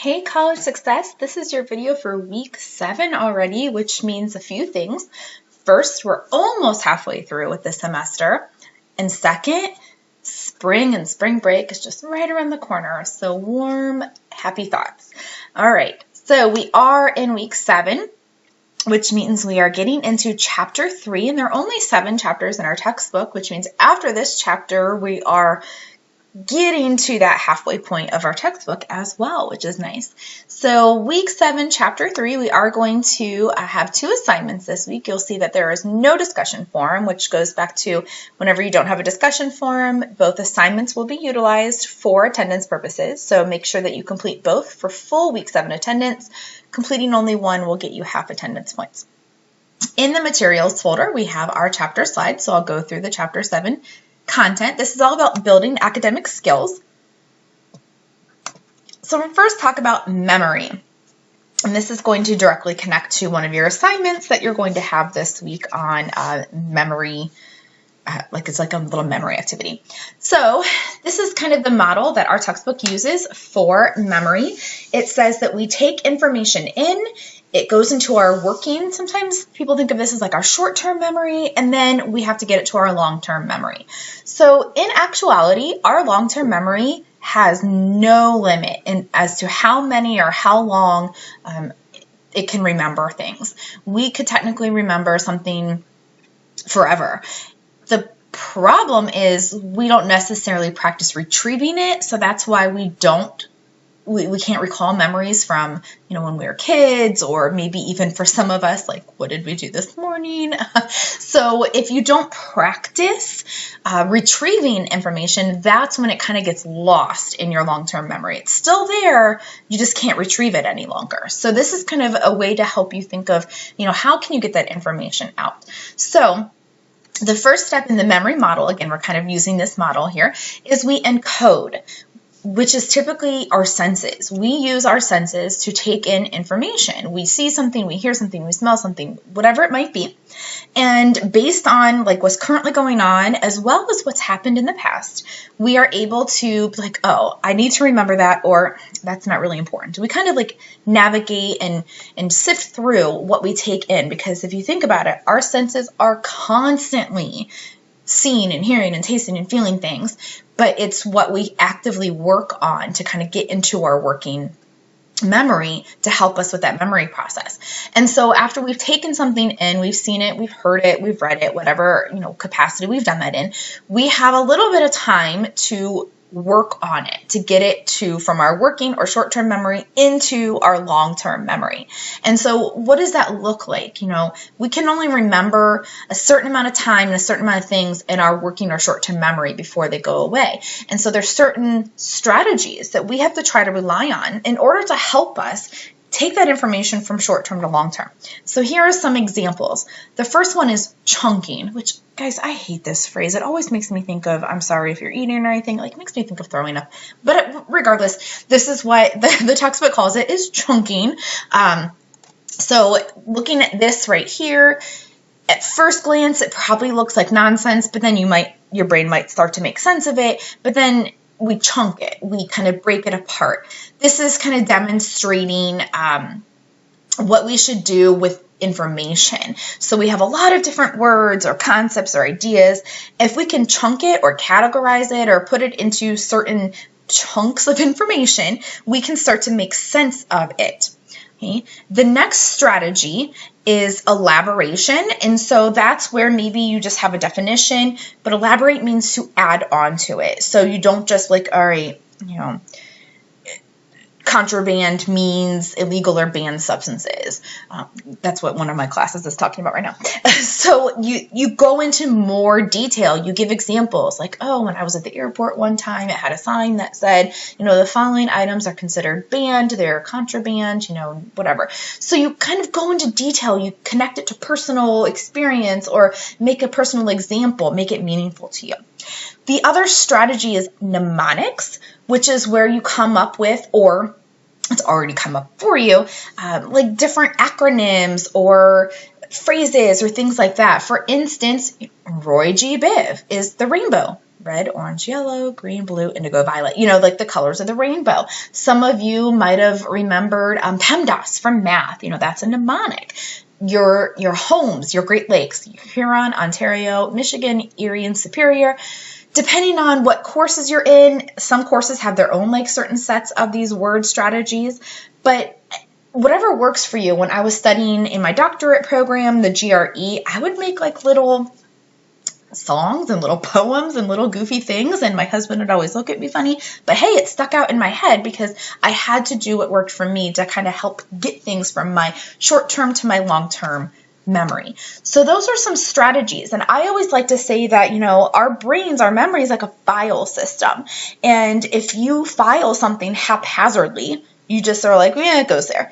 Hey College Success, this is your video for week 7 already, which means a few things. First, we're almost halfway through with the semester. And second, spring and spring break is just right around the corner. So warm, happy thoughts. All right, so we are in week 7, which means we are getting into chapter 3, and there are only 7 chapters in our textbook, which means after this chapter, we are getting to that halfway point of our textbook as well, which is nice. So week 7, chapter 3, we are going to have 2 assignments this week. You'll see that there is no discussion forum, which goes back to whenever you don't have a discussion forum, both assignments will be utilized for attendance purposes. So make sure that you complete both for full week 7 attendance. Completing only one will get you half attendance points. In the materials folder, we have our chapter slides. So I'll go through the chapter 7 content. This is all about building academic skills. So we'll first talk about memory. And this is going to directly connect to one of your assignments that you're going to have this week on memory. It's like a little memory activity. So this is kind of the model that our textbook uses for memory. It says that we take information in, it goes into our working. Sometimes people think of this as like our short-term memory, and then we have to get it to our long-term memory. So in actuality, our long-term memory has no limit as to how many or how long it can remember things. We could technically remember something forever. The problem is we don't necessarily practice retrieving it, so that's why we can't recall memories from, when we were kids, or maybe even for some of us, like, what did we do this morning? So if you don't practice retrieving information, that's when it kind of gets lost in your long-term memory. It's still there, you just can't retrieve it any longer. So this is kind of a way to help you think of, how can you get that information out? So the first step in the memory model, again, we're kind of using this model here, is we encode, which is typically our senses. We use our senses to take in information. We see something, we hear something, we smell something, whatever it might be. And based on what's currently going on, as well as what's happened in the past, we are able to be like, oh, I need to remember that, or that's not really important. We kind of navigate and sift through what we take in, because if you think about it, our senses are constantly seeing and hearing and tasting and feeling things, but it's what we actively work on to kind of get into our working memory to help us with that memory process. And so after we've taken something in, we've seen it, we've heard it, we've read it, whatever capacity we've done that in, we have a little bit of time to work on it, to get it from our working or short-term memory into our long-term memory. And so what does that look like? We can only remember a certain amount of time and a certain amount of things in our working or short-term memory before they go away. And so there's certain strategies that we have to try to rely on in order to help us take that information from short-term to long-term. So here are some examples. The first one is chunking, which, guys, I hate this phrase. It always makes me think of, I'm sorry if you're eating or anything, it makes me think of throwing up. But regardless, this is what the textbook calls it, is chunking. So looking at this right here, at first glance, it probably looks like nonsense, but then your brain might start to make sense of it, but then we chunk it. We kind of break it apart. This is kind of demonstrating what we should do with information. So we have a lot of different words or concepts or ideas. If we can chunk it or categorize it or put it into certain chunks of information, we can start to make sense of it. Okay. The next strategy is elaboration. And so that's where maybe you just have a definition, but elaborate means to add on to it. So you don't just all right, contraband means illegal or banned substances. That's what one of my classes is talking about right now. So you go into more detail. You give examples like, oh, when I was at the airport one time, it had a sign that said, the following items are considered banned, they're contraband, whatever. So you kind of go into detail. You connect it to personal experience or make a personal example, make it meaningful to you. The other strategy is mnemonics, which is where you come up with, or it's already come up for you, different acronyms or phrases or things like that. For instance, Roy G. Biv is the rainbow. red, orange, yellow, green, blue, indigo, violet, you know, like the colors of the rainbow. Some of you might have remembered PEMDAS from math. You know, that's a mnemonic. Your homes, your Great Lakes, Huron, Ontario, Michigan, Erie, and Superior. Depending on what courses you're in, some courses have their own like certain sets of these word strategies, but whatever works for you. When I was studying in my doctorate program, the GRE, I would make like little songs and little poems and little goofy things, and my husband would always look at me funny, but hey, it stuck out in my head because I had to do what worked for me to kind of help get things from my short-term to my long-term memory. So those are some strategies. And I always like to say that, you know, our brains, our memory is like a file system. And if you file something haphazardly, you just are like, yeah, it goes there,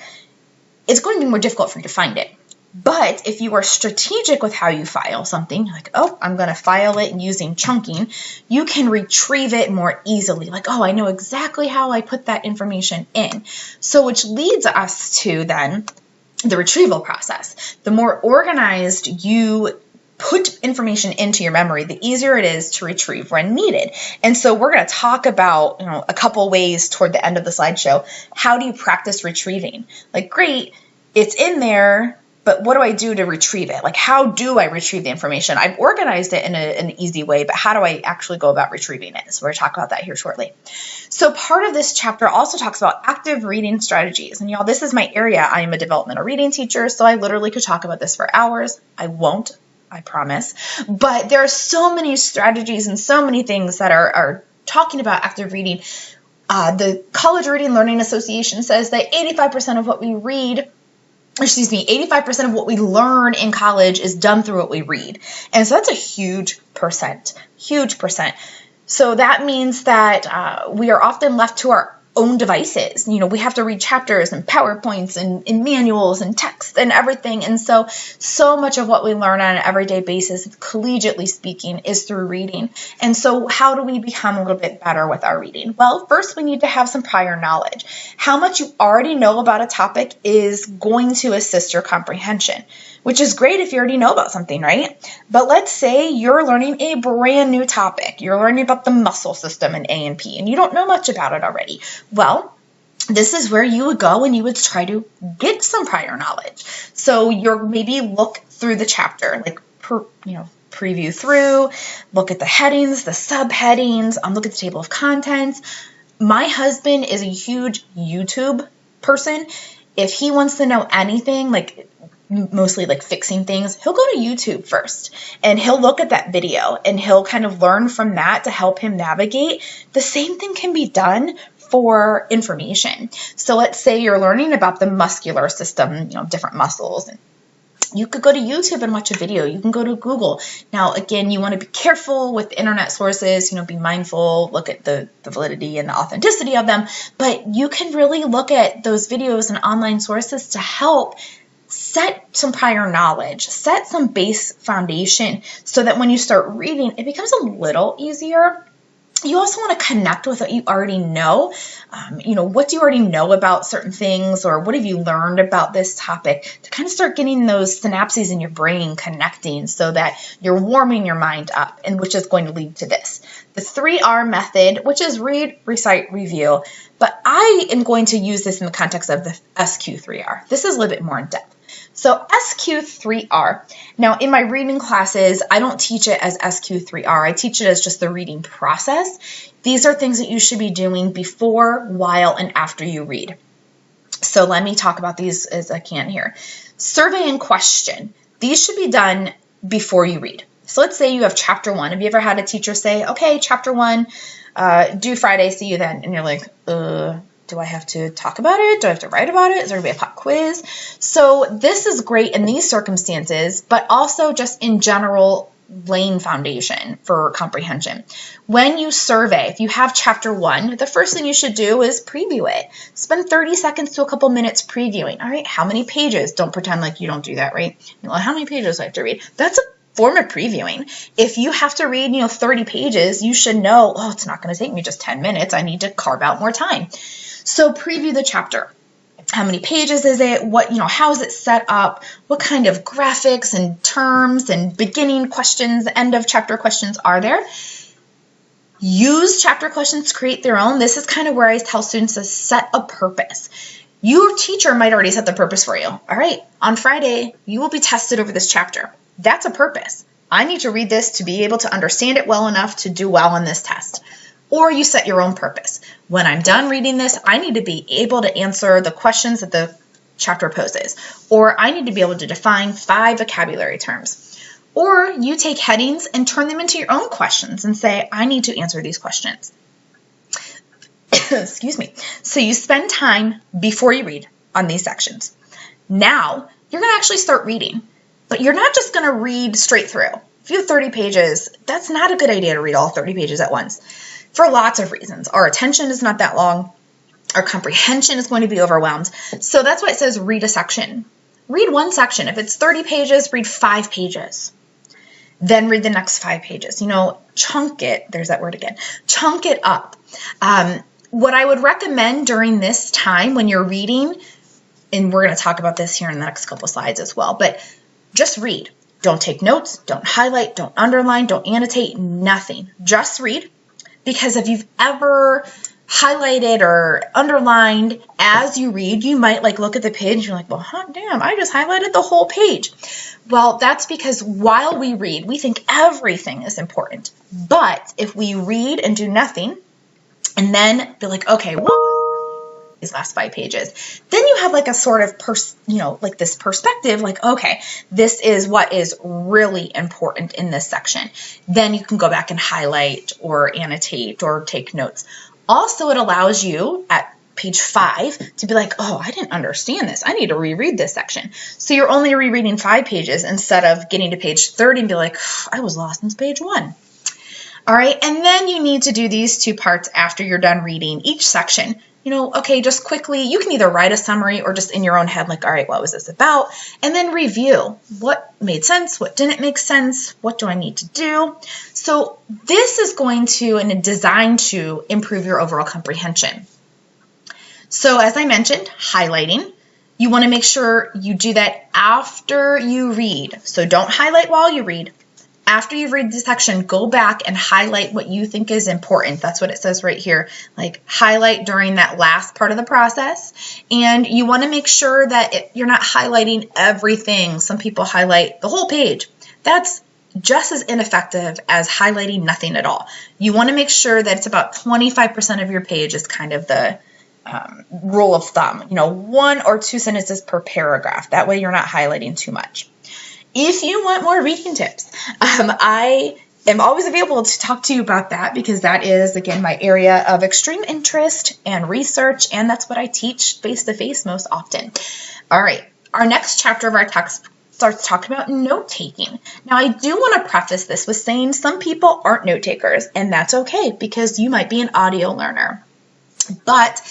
it's going to be more difficult for you to find it. But if you are strategic with how you file something, like, oh, I'm going to file it using chunking, you can retrieve it more easily. Like, oh, I know exactly how I put that information in. So which leads us to then the retrieval process. The more organized you put information into your memory, the easier it is to retrieve when needed. And so we're going to talk about, you know, a couple ways toward the end of the slideshow. How do you practice retrieving? Like, great, it's in there, but what do I do to retrieve it? Like, how do I retrieve the information? I've organized it in an easy way, but how do I actually go about retrieving it? So we're going to talk about that here shortly. So part of this chapter also talks about active reading strategies. And y'all, this is my area. I am a developmental reading teacher, so I literally could talk about this for hours. I won't, I promise. But there are so many strategies and so many things that are talking about active reading. The College Reading Learning Association says that 85% of what we read 85% of what we learn in college is done through what we read. And so that's a huge percent. So that means that we are often left to our own devices. You know, we have to read chapters and PowerPoints and manuals and text and everything. And so much of what we learn on an everyday basis, collegiately speaking, is through reading. And so how do we become a little bit better with our reading? Well, first we need to have some prior knowledge. How much you already know about a topic is going to assist your comprehension, which is great if you already know about something, right? But let's say you're learning a brand new topic. You're learning about the muscle system in A&P, and you don't know much about it already. Well, this is where you would go and you would try to get some prior knowledge. So you're maybe look through the chapter, like, preview through, look at the headings, the subheadings, look at the table of contents. My husband is a huge YouTube person. If he wants to know anything, like mostly like fixing things, he'll go to YouTube first and he'll look at that video and he'll kind of learn from that to help him navigate. The same thing can be done for information. So let's say you're learning about the muscular system, different muscles, and you could go to YouTube and watch a video. You can go to Google. Now, again, you want to be careful with internet sources, be mindful, look at the validity and the authenticity of them, but you can really look at those videos and online sources to help set some prior knowledge, set some base foundation so that when you start reading, it becomes a little easier. You also want to connect with what you already know. What do you already know about certain things, or what have you learned about this topic, to kind of start getting those synapses in your brain connecting so that you're warming your mind up, and which is going to lead to this. The 3R method, which is read, recite, review. But I am going to use this in the context of the SQ3R. This is a little bit more in depth. So SQ3R. Now, in my reading classes, I don't teach it as SQ3R. I teach it as just the reading process. These are things that you should be doing before, while, and after you read. So let me talk about these as I can here. Survey and question. These should be done before you read. So let's say you have chapter 1. Have you ever had a teacher say, okay, chapter 1, due Friday, see you then? And you're like, do I have to talk about it? Do I have to write about it? Is there going to be a pop quiz? So this is great in these circumstances, but also just in general, laying foundation for comprehension. When you survey, if you have chapter 1, the first thing you should do is preview it. Spend 30 seconds to a couple minutes previewing. All right, how many pages? Don't pretend like you don't do that, right? How many pages do I have to read? That's a form of previewing. If you have to read, 30 pages, you should know, it's not going to take me just 10 minutes. I need to carve out more time. So preview the chapter. How many pages is it? How is it set up? What kind of graphics and terms and beginning questions, end of chapter questions are there? Use chapter questions to create their own. This is kind of where I tell students to set a purpose. Your teacher might already set the purpose for you. All right, on Friday, you will be tested over this chapter. That's a purpose. I need to read this to be able to understand it well enough to do well on this test. Or you set your own purpose. When I'm done reading this, I need to be able to answer the questions that the chapter poses. Or I need to be able to define 5 vocabulary terms. Or you take headings and turn them into your own questions and say, I need to answer these questions. Excuse me. So you spend time before you read on these sections. Now, you're going to actually start reading. But you're not just going to read straight through. If you have 30 pages, that's not a good idea to read all 30 pages at once for lots of reasons. Our attention is not that long. Our comprehension is going to be overwhelmed. So that's why it says read a section. Read one section. If it's 30 pages, read 5 pages. Then read the next 5 pages. Chunk it. There's that word again. Chunk it up. What I would recommend during this time when you're reading, and we're going to talk about this here in the next couple slides as well, but just read. Don't take notes. Don't highlight. Don't underline. Don't annotate. Nothing. Just read. Because if you've ever highlighted or underlined as you read, you might look at the page and you're like, well, damn, I just highlighted the whole page. Well, that's because while we read, we think everything is important. But if we read and do nothing and then be like, okay, these last 5 pages, then you have a sort of, this perspective, okay, this is what is really important in this section. Then you can go back and highlight or annotate or take notes. Also, it allows you at page 5 to be like, oh, I didn't understand this. I need to reread this section. So you're only rereading 5 pages instead of getting to page 30 and be like, I was lost since page 1. All right, and then you need to do these 2 parts after you're done reading each section. Okay, just quickly, you can either write a summary or just in your own head, all right, what was this about? And then review what made sense, what didn't make sense, what do I need to do? So this is going to and designed to improve your overall comprehension. So as I mentioned, highlighting. You want to make sure you do that after you read. So don't highlight while you read. After you read the section, go back and highlight what you think is important. That's what it says right here. Highlight during that last part of the process. And you want to make sure that you're not highlighting everything. Some people highlight the whole page. That's just as ineffective as highlighting nothing at all. You want to make sure that it's about 25% of your page is kind of the rule of thumb. 1 or 2 sentences per paragraph. That way you're not highlighting too much. If you want more reading tips, I am always available to talk to you about that because that is, again, my area of extreme interest and research, and that's what I teach face-to-face most often. All right, our next chapter of our text starts talking about note-taking. Now, I do want to preface this with saying some people aren't note-takers, and that's okay because you might be an audio learner. But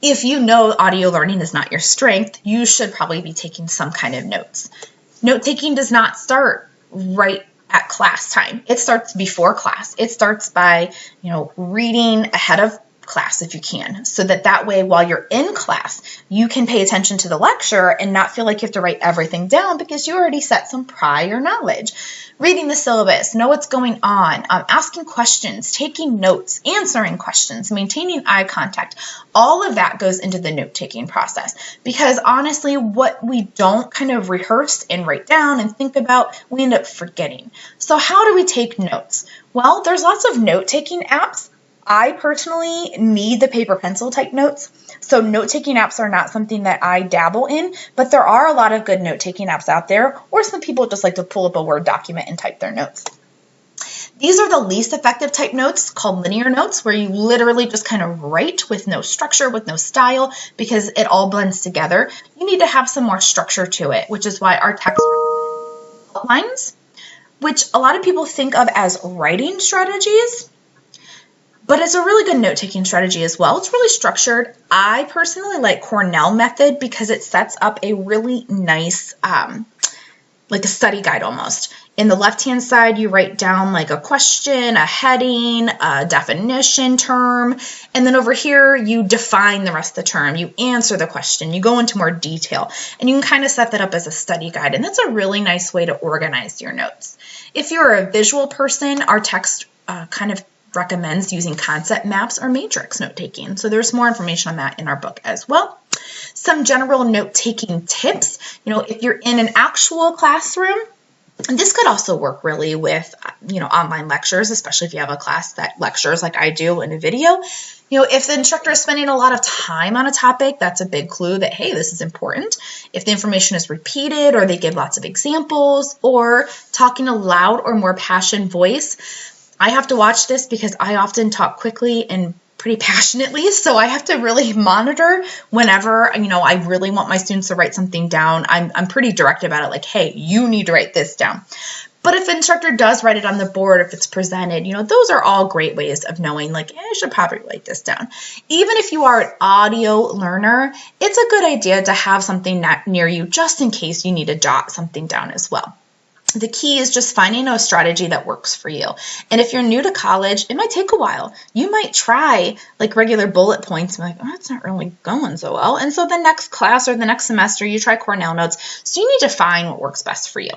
if you know audio learning is not your strength, you should probably be taking some kind of notes. Note-taking does not start right at class time. It starts before class. It starts by, reading ahead of class if you can, so that way while you're in class, you can pay attention to the lecture and not feel like you have to write everything down because you already set some prior knowledge. Reading the syllabus, know what's going on, asking questions, taking notes, answering questions, maintaining eye contact, all of that goes into the note-taking process because honestly, what we don't kind of rehearse and write down and think about, we end up forgetting. So how do we take notes? Well, there's lots of note-taking apps. I personally need the paper pencil type notes. So note-taking apps are not something that I dabble in, but there are a lot of good note-taking apps out there, or some people just like to pull up a Word document and type their notes. These are the least effective type notes called linear notes, where you literally just kind of write with no structure, with no style, because it all blends together. You need to have some more structure to it, which is why our text outlines, which a lot of people think of as writing strategies, but it's a really good note-taking strategy as well. It's really structured. I personally like Cornell method because it sets up a really nice, like a study guide almost. In the left-hand side, you write down like a question, a heading, a definition term, and then over here, you define the rest of the term. You answer the question. You go into more detail, and you can kind of set that up as a study guide, and that's a really nice way to organize your notes. If you're a visual person, our text kind of recommends using concept maps or matrix note-taking. So there's more information on that in our book as well. Some general note-taking tips. If you're in an actual classroom, and this could also work really with, online lectures, especially if you have a class that lectures like I do in a video. If the instructor is spending a lot of time on a topic, that's a big clue that, hey, this is important. If the information is repeated or they give lots of examples or talking a loud or more passionate voice, I have to watch this because I often talk quickly and pretty passionately, so I have to really monitor whenever, I really want my students to write something down. I'm pretty direct about it, like, hey, you need to write this down. But if the instructor does write it on the board, if it's presented, those are all great ways of knowing, like, I should probably write this down. Even if you are an audio learner, it's a good idea to have something near you just in case you need to jot something down as well. The key is just finding a strategy that works for you. And if you're new to college, it might take a while. You might try like regular bullet points and be like, oh, that's not really going so well. And so the next class or the next semester, you try Cornell Notes. So you need to find what works best for you.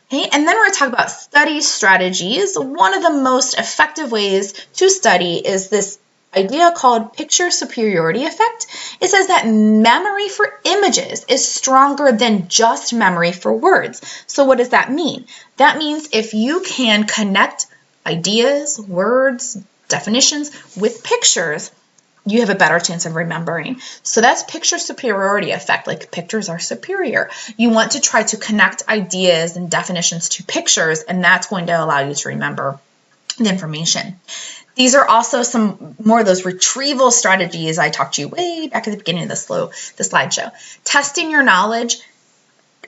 Okay, and then we're going to talk about study strategies. One of the most effective ways to study is this idea called picture superiority effect. It says that memory for images is stronger than just memory for words. So what does that mean? That means if you can connect ideas, words, definitions with pictures, you have a better chance of remembering. So that's picture superiority effect, like pictures are superior. You want to try to connect ideas and definitions to pictures, and that's going to allow you to remember the information. These are also some more of those retrieval strategies I talked to you way back at the beginning of the slideshow. Testing your knowledge.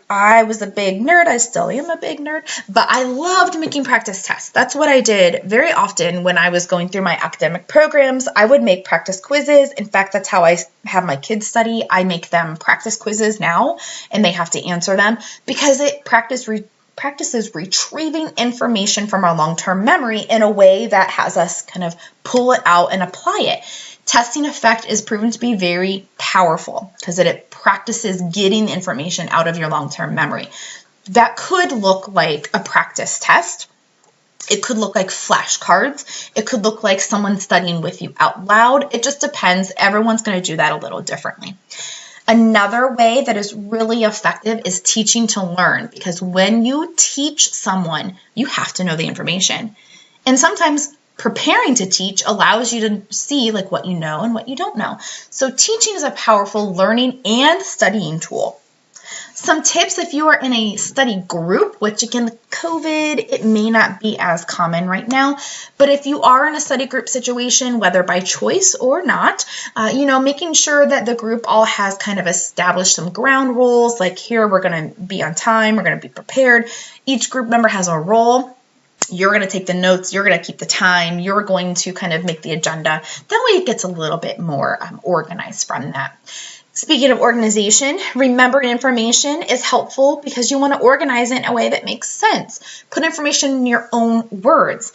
I was a big nerd. I still am a big nerd, but I loved making practice tests. That's what I did very often when I was going through my academic programs. I would make practice quizzes. In fact, that's how I have my kids study. I make them practice quizzes now, and they have to answer them because it practices retrieving information from our long-term memory in a way that has us kind of pull it out and apply it. Testing effect is proven to be very powerful because it practices getting information out of your long-term memory. That could look like a practice test. It could look like flashcards. It could look like someone studying with you out loud. It just depends. Everyone's going to do that a little differently. Another way that is really effective is teaching to learn, because when you teach someone, you have to know the information. And sometimes preparing to teach allows you to see like what you know and what you don't know. So teaching is a powerful learning and studying tool. Some tips if you are in a study group, which again, COVID, it may not be as common right now, but if you are in a study group situation, whether by choice or not, making sure that the group all has kind of established some ground rules, like here we're going to be on time, we're going to be prepared. Each group member has a role. You're going to take the notes, you're going to keep the time, you're going to kind of make the agenda. That way it gets a little bit more organized from that. Speaking of organization, remembering information is helpful because you want to organize it in a way that makes sense. Put information in your own words.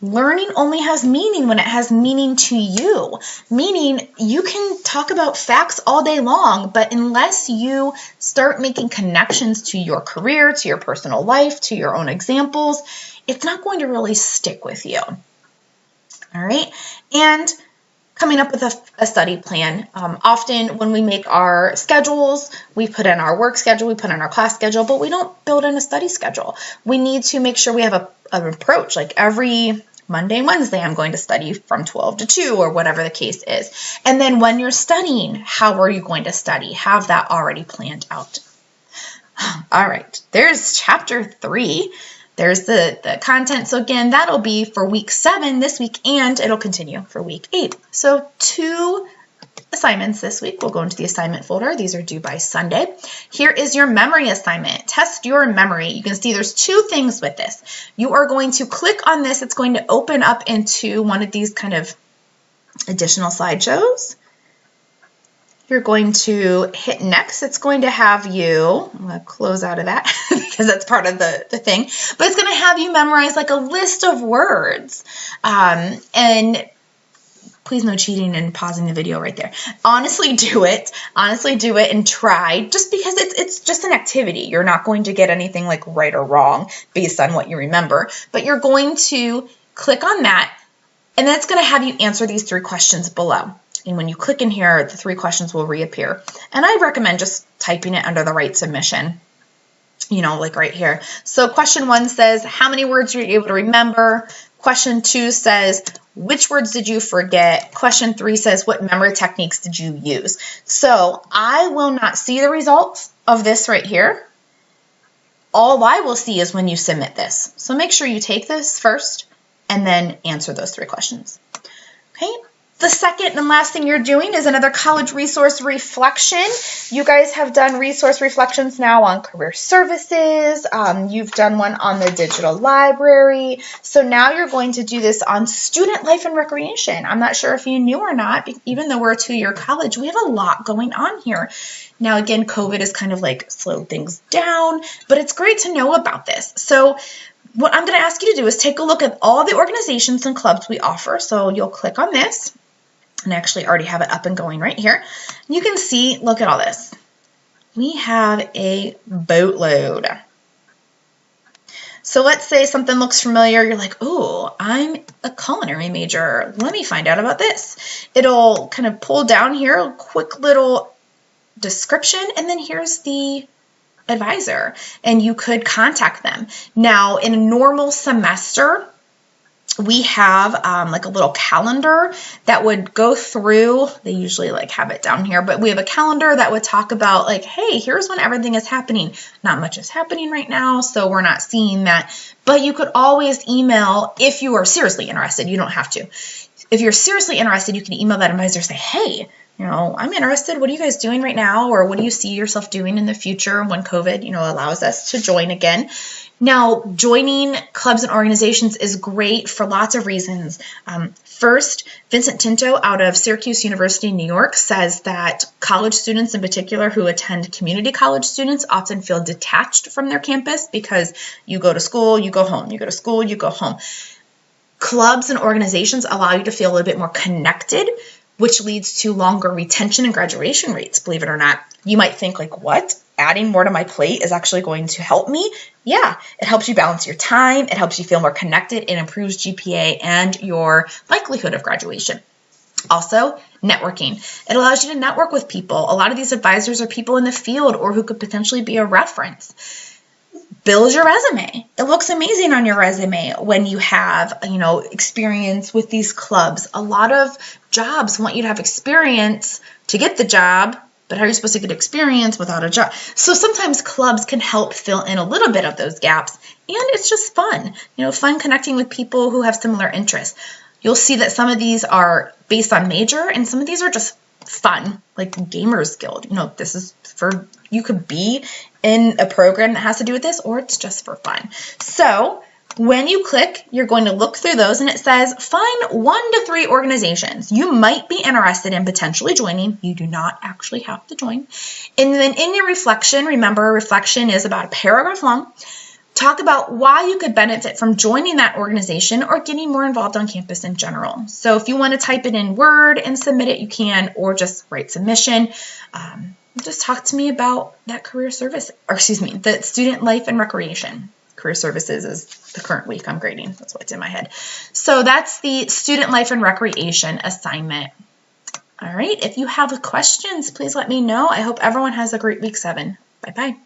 Learning only has meaning when it has meaning to you. Meaning you can talk about facts all day long, but unless you start making connections to your career, to your personal life, to your own examples, it's not going to really stick with you. All right. And coming up with a study plan. Often when we make our schedules, we put in our work schedule, we put in our class schedule, but we don't build in a study schedule. We need to make sure we have an approach, like every Monday and Wednesday, I'm going to study from 12 to 2 or whatever the case is. And then when you're studying, how are you going to study? Have that already planned out. All right, there's chapter 3. There's the content. So again, that'll be for week 7 this week, and it'll continue for week 8. So 2 assignments this week. We'll go into the assignment folder. These are due by Sunday. Here is your memory assignment. Test your memory. You can see there's 2 things with this. You are going to click on this. It's going to open up into one of these kind of additional slideshows. You're going to hit next. It's going to have you, I'm going to close out of that because that's part of the thing, but it's going to have you memorize like a list of words. And please no cheating and pausing the video right there. Honestly do it and try, just because it's just an activity. You're not going to get anything like right or wrong based on what you remember, but you're going to click on that. And that's going to have you answer these 3 questions below. And when you click in here, the 3 questions will reappear. And I recommend just typing it under the right submission, like right here. So question 1 says, how many words were you able to remember? Question 2 says, which words did you forget? Question 3 says, what memory techniques did you use? So I will not see the results of this right here. All I will see is when you submit this. So make sure you take this first and then answer those 3 questions. Okay. The second and last thing you're doing is another college resource reflection. You guys have done resource reflections now on career services. You've done one on the digital library. So now you're going to do this on student life and recreation. I'm not sure if you knew or not, even though we're a 2-year college, we have a lot going on here. Now, again, COVID has kind of like slowed things down, but it's great to know about this. So what I'm going to ask you to do is take a look at all the organizations and clubs we offer. So you'll click on this. And I actually already have it up and going right here. You can see, look at all this. We have a boatload. So let's say something looks familiar. You're like, oh, I'm a culinary major. Let me find out about this. It'll kind of pull down here, a quick little description, and then here's the advisor. And you could contact them. Now, in a normal semester, we have like a little calendar that would go through, they usually like have it down here, but we have a calendar that would talk about like, hey, here's when everything is happening. Not much is happening right now, so we're not seeing that. But you could always email if you are seriously interested. You don't have to. If you're seriously interested, you can email that advisor and say, hey, I'm interested. What are you guys doing right now? Or what do you see yourself doing in the future when COVID, allows us to join again? Now, joining clubs and organizations is great for lots of reasons. First, Vincent Tinto out of Syracuse University, New York, says that college students in particular who attend community college students often feel detached from their campus because you go to school, you go home, you go to school, you go home. Clubs and organizations allow you to feel a little bit more connected, which leads to longer retention and graduation rates, believe it or not. You might think like, what? Adding more to my plate is actually going to help me? Yeah, it helps you balance your time. It helps you feel more connected. It improves GPA and your likelihood of graduation. Also, networking. It allows you to network with people. A lot of these advisors are people in the field or who could potentially be a reference. Build your resume. It looks amazing on your resume when you have, experience with these clubs. A lot of jobs want you to have experience to get the job, but how are you supposed to get experience without a job? So sometimes clubs can help fill in a little bit of those gaps, and it's just fun. Fun connecting with people who have similar interests. You'll see that some of these are based on major, and some of these are just fun, like Gamers Guild. This is for, you could be in a program that has to do with this, or it's just for fun. So when you click, you're going to look through those, and it says find 1 to 3 organizations you might be interested in potentially joining. You do not actually have to join. And then in your reflection, remember, reflection is about a paragraph long. Talk about why you could benefit from joining that organization or getting more involved on campus in general. So if you want to type it in Word and submit it, you can, or just write submission. Just talk to me about that career service, or the student life and recreation. Career services is the current week I'm grading. That's what's in my head. So that's the student life and recreation assignment. All right. If you have questions, please let me know. I hope everyone has a great week 7. Bye-bye.